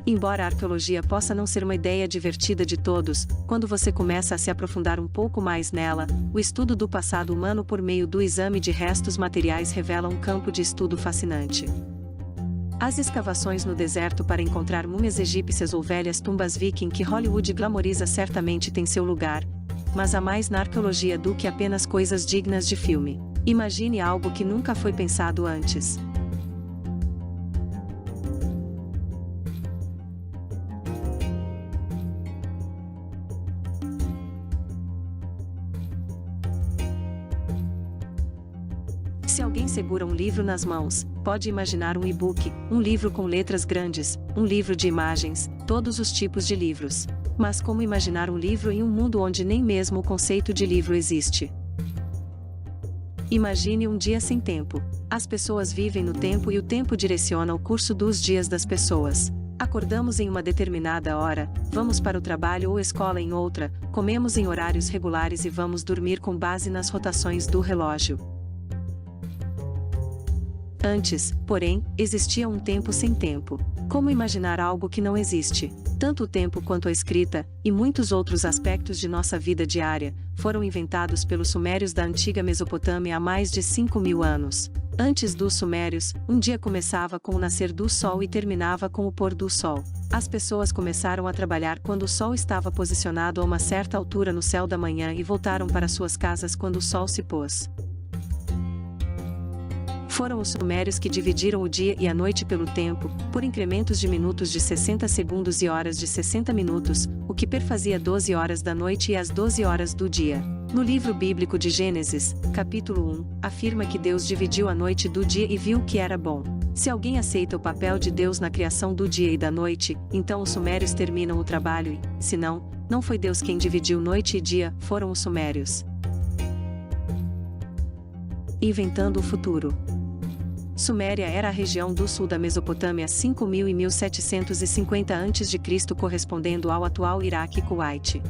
Embora a arqueologia possa não ser uma ideia divertida de todos, quando você começa a se aprofundar um pouco mais nela, o estudo do passado humano por meio do exame de restos materiais revela um campo de estudo fascinante. As escavações no deserto para encontrar múmias egípcias ou velhas tumbas viking que Hollywood glamoriza certamente têm seu lugar, mas há mais na arqueologia do que apenas coisas dignas de filme. Imagine algo que nunca foi pensado antes. Se alguém segura um livro nas mãos, pode imaginar um e-book, um livro com letras grandes, um livro de imagens, todos os tipos de livros. Mas como imaginar um livro em um mundo onde nem mesmo o conceito de livro existe? Imagine um dia sem tempo. As pessoas vivem no tempo e o tempo direciona o curso dos dias das pessoas. Acordamos em uma determinada hora, vamos para o trabalho ou escola em outra, comemos em horários regulares e vamos dormir com base nas rotações do relógio. Antes, porém, existia um tempo sem tempo. Como imaginar algo que não existe? Tanto o tempo quanto a escrita, e muitos outros aspectos de nossa vida diária, foram inventados pelos sumérios da antiga Mesopotâmia há mais de 5.000 anos. Antes dos sumérios, um dia começava com o nascer do sol e terminava com o pôr do sol. As pessoas começaram a trabalhar quando o sol estava posicionado a uma certa altura no céu da manhã e voltaram para suas casas quando o sol se pôs. Foram os sumérios que dividiram o dia e a noite pelo tempo, por incrementos de minutos de 60 segundos e horas de 60 minutos, o que perfazia 12 horas da noite e as 12 horas do dia. No livro bíblico de Gênesis, capítulo 1, afirma que Deus dividiu a noite do dia e viu que era bom. Se alguém aceita o papel de Deus na criação do dia e da noite, então os sumérios terminam o trabalho e, se não, não foi Deus quem dividiu noite e dia, foram os sumérios. Inventando o futuro. Suméria era a região do sul da Mesopotâmia 5.000 e 1750 a.C., correspondendo ao atual Iraque e Kuwait.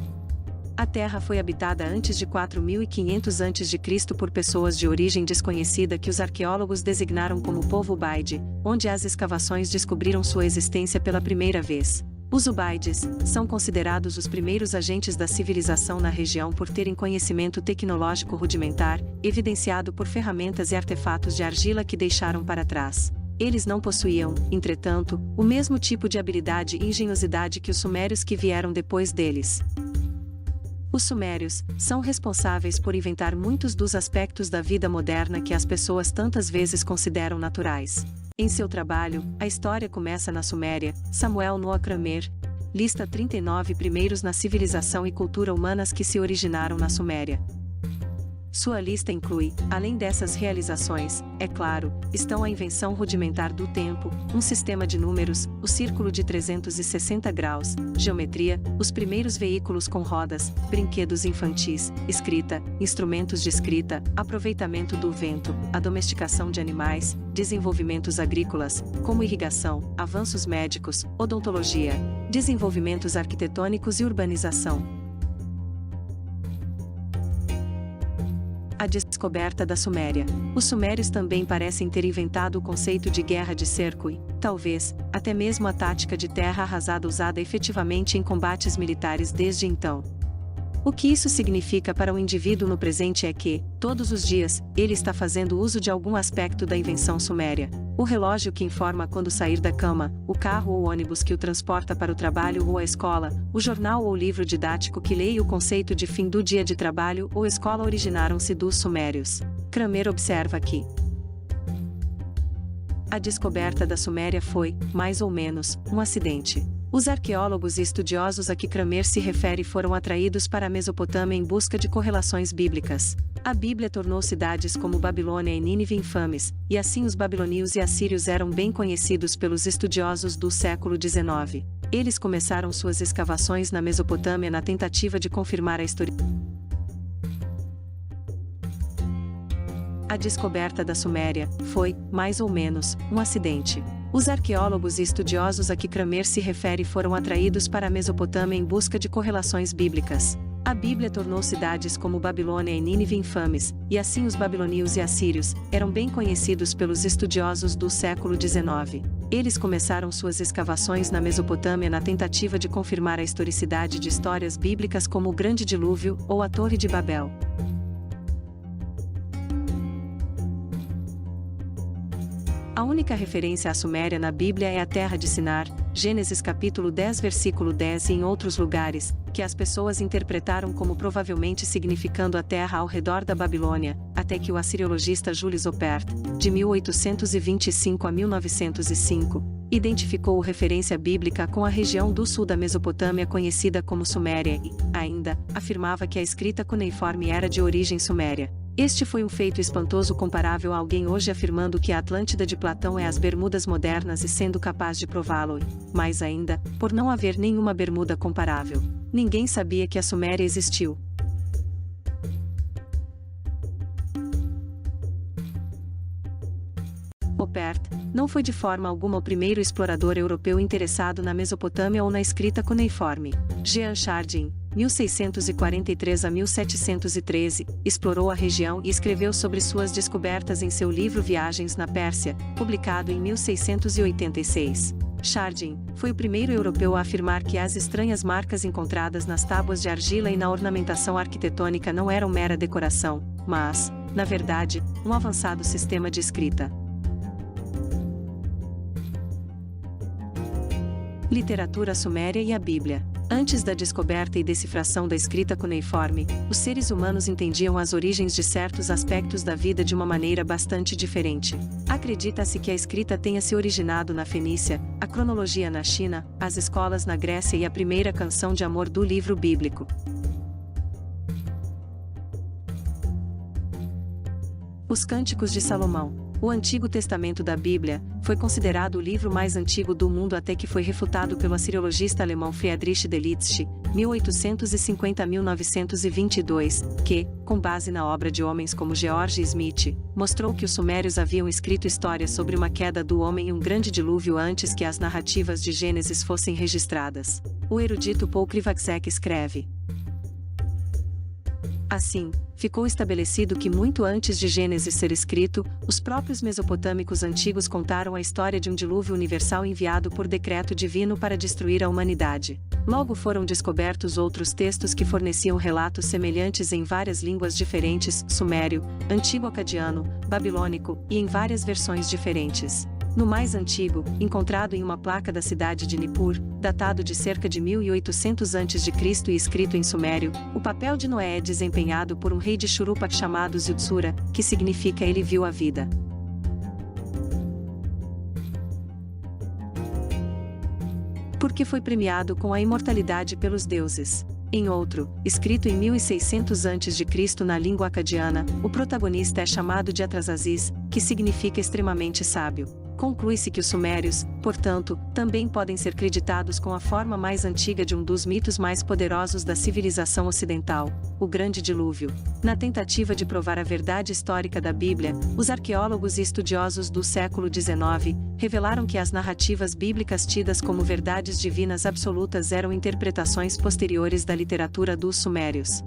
A terra foi habitada antes de 4.500 a.C. por pessoas de origem desconhecida que os arqueólogos designaram como povo Ubaide, onde as escavações descobriram sua existência pela primeira vez. Os Ubaides são considerados os primeiros agentes da civilização na região por terem conhecimento tecnológico rudimentar, evidenciado por ferramentas e artefatos de argila que deixaram para trás. Eles não possuíam, entretanto, o mesmo tipo de habilidade e engenhosidade que os sumérios que vieram depois deles. Os sumérios são responsáveis por inventar muitos dos aspectos da vida moderna que as pessoas tantas vezes consideram naturais. Em seu trabalho, A História Começa na Suméria, Samuel Noah Kramer lista 39 primeiros na civilização e cultura humanas que se originaram na Suméria. Sua lista inclui, além dessas realizações, é claro, estão a invenção rudimentar do tempo, um sistema de números, o círculo de 360 graus, geometria, os primeiros veículos com rodas, brinquedos infantis, escrita, instrumentos de escrita, aproveitamento do vento, a domesticação de animais, desenvolvimentos agrícolas, como irrigação, avanços médicos, odontologia, desenvolvimentos arquitetônicos e urbanização. A descoberta da Suméria. Os sumérios também parecem ter inventado o conceito de guerra de cerco e, talvez, até mesmo a tática de terra arrasada usada efetivamente em combates militares desde então. O que isso significa para o indivíduo no presente é que, todos os dias, ele está fazendo uso de algum aspecto da invenção suméria. O relógio que informa quando sair da cama, o carro ou ônibus que o transporta para o trabalho ou a escola, o jornal ou livro didático que lê e o conceito de fim do dia de trabalho ou escola originaram-se dos sumérios. Kramer observa que a descoberta da Suméria foi, mais ou menos, um acidente. Os arqueólogos e estudiosos a que Kramer se refere foram atraídos para a Mesopotâmia em busca de correlações bíblicas. A Bíblia tornou cidades como Babilônia e Nínive infames, e assim os babilônios e assírios eram bem conhecidos pelos estudiosos do século XIX. Eles começaram suas escavações na Mesopotâmia na tentativa de confirmar a história. A descoberta da Suméria foi, mais ou menos, um acidente. Os arqueólogos e estudiosos a que Kramer se refere foram atraídos para a Mesopotâmia em busca de correlações bíblicas. A Bíblia tornou cidades como Babilônia e Nínive infames, e assim os babilônios e assírios eram bem conhecidos pelos estudiosos do século XIX. Eles começaram suas escavações na Mesopotâmia na tentativa de confirmar a historicidade de histórias bíblicas como o Grande Dilúvio ou a Torre de Babel. A única referência à Suméria na Bíblia é a terra de Sinar, Gênesis capítulo 10 versículo 10 e em outros lugares, que as pessoas interpretaram como provavelmente significando a terra ao redor da Babilônia, até que o assiriologista Jules Oppert, de 1825 a 1905, identificou referência bíblica com a região do sul da Mesopotâmia conhecida como Suméria e, ainda, afirmava que a escrita cuneiforme era de origem suméria. Este foi um feito espantoso comparável a alguém hoje afirmando que a Atlântida de Platão é as Bermudas modernas e sendo capaz de prová-lo, e, mais ainda, por não haver nenhuma Bermuda comparável. Ninguém sabia que a Suméria existiu. Oppert não foi de forma alguma o primeiro explorador europeu interessado na Mesopotâmia ou na escrita cuneiforme. Jean Chardin, 1643 a 1713, explorou a região e escreveu sobre suas descobertas em seu livro Viagens na Pérsia, publicado em 1686. Chardin foi o primeiro europeu a afirmar que as estranhas marcas encontradas nas tábuas de argila e na ornamentação arquitetônica não eram mera decoração, mas, na verdade, um avançado sistema de escrita. Literatura suméria e a Bíblia. Antes da descoberta e decifração da escrita cuneiforme, os seres humanos entendiam as origens de certos aspectos da vida de uma maneira bastante diferente. Acredita-se que a escrita tenha se originado na Fenícia, a cronologia na China, as escolas na Grécia e a primeira canção de amor do livro bíblico. Os Cânticos de Salomão. O Antigo Testamento da Bíblia foi considerado o livro mais antigo do mundo até que foi refutado pelo assiriologista alemão Friedrich Delitzsch, 1850-1922, que, com base na obra de homens como George Smith, mostrou que os sumérios haviam escrito histórias sobre uma queda do homem e um grande dilúvio antes que as narrativas de Gênesis fossem registradas. O erudito Paul Krivacek escreve: assim, ficou estabelecido que muito antes de Gênesis ser escrito, os próprios mesopotâmicos antigos contaram a história de um dilúvio universal enviado por decreto divino para destruir a humanidade. Logo foram descobertos outros textos que forneciam relatos semelhantes em várias línguas diferentes, sumério, antigo acadiano, babilônico, e em várias versões diferentes. No mais antigo, encontrado em uma placa da cidade de Nippur, datado de cerca de 1800 a.C. e escrito em sumério, o papel de Noé é desempenhado por um rei de Shuruppak chamado Zutsura, que significa ele viu a vida. Porque foi premiado com a imortalidade pelos deuses. Em outro, escrito em 1600 a.C. na língua acadiana, o protagonista é chamado de Atrasasis, que significa extremamente sábio. Conclui-se que os sumérios, portanto, também podem ser creditados com a forma mais antiga de um dos mitos mais poderosos da civilização ocidental, o Grande Dilúvio. Na tentativa de provar a verdade histórica da Bíblia, os arqueólogos e estudiosos do século XIX revelaram que as narrativas bíblicas tidas como verdades divinas absolutas eram interpretações posteriores da literatura dos sumérios.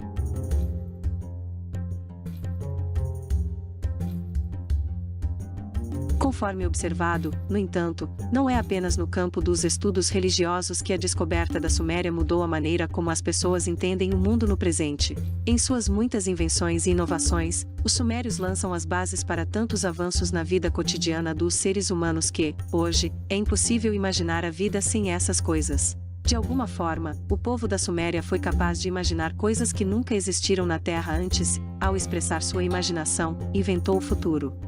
Conforme observado, no entanto, não é apenas no campo dos estudos religiosos que a descoberta da Suméria mudou a maneira como as pessoas entendem o mundo no presente. Em suas muitas invenções e inovações, os sumérios lançam as bases para tantos avanços na vida cotidiana dos seres humanos que, hoje, é impossível imaginar a vida sem essas coisas. De alguma forma, o povo da Suméria foi capaz de imaginar coisas que nunca existiram na Terra antes, ao expressar sua imaginação, inventou o futuro.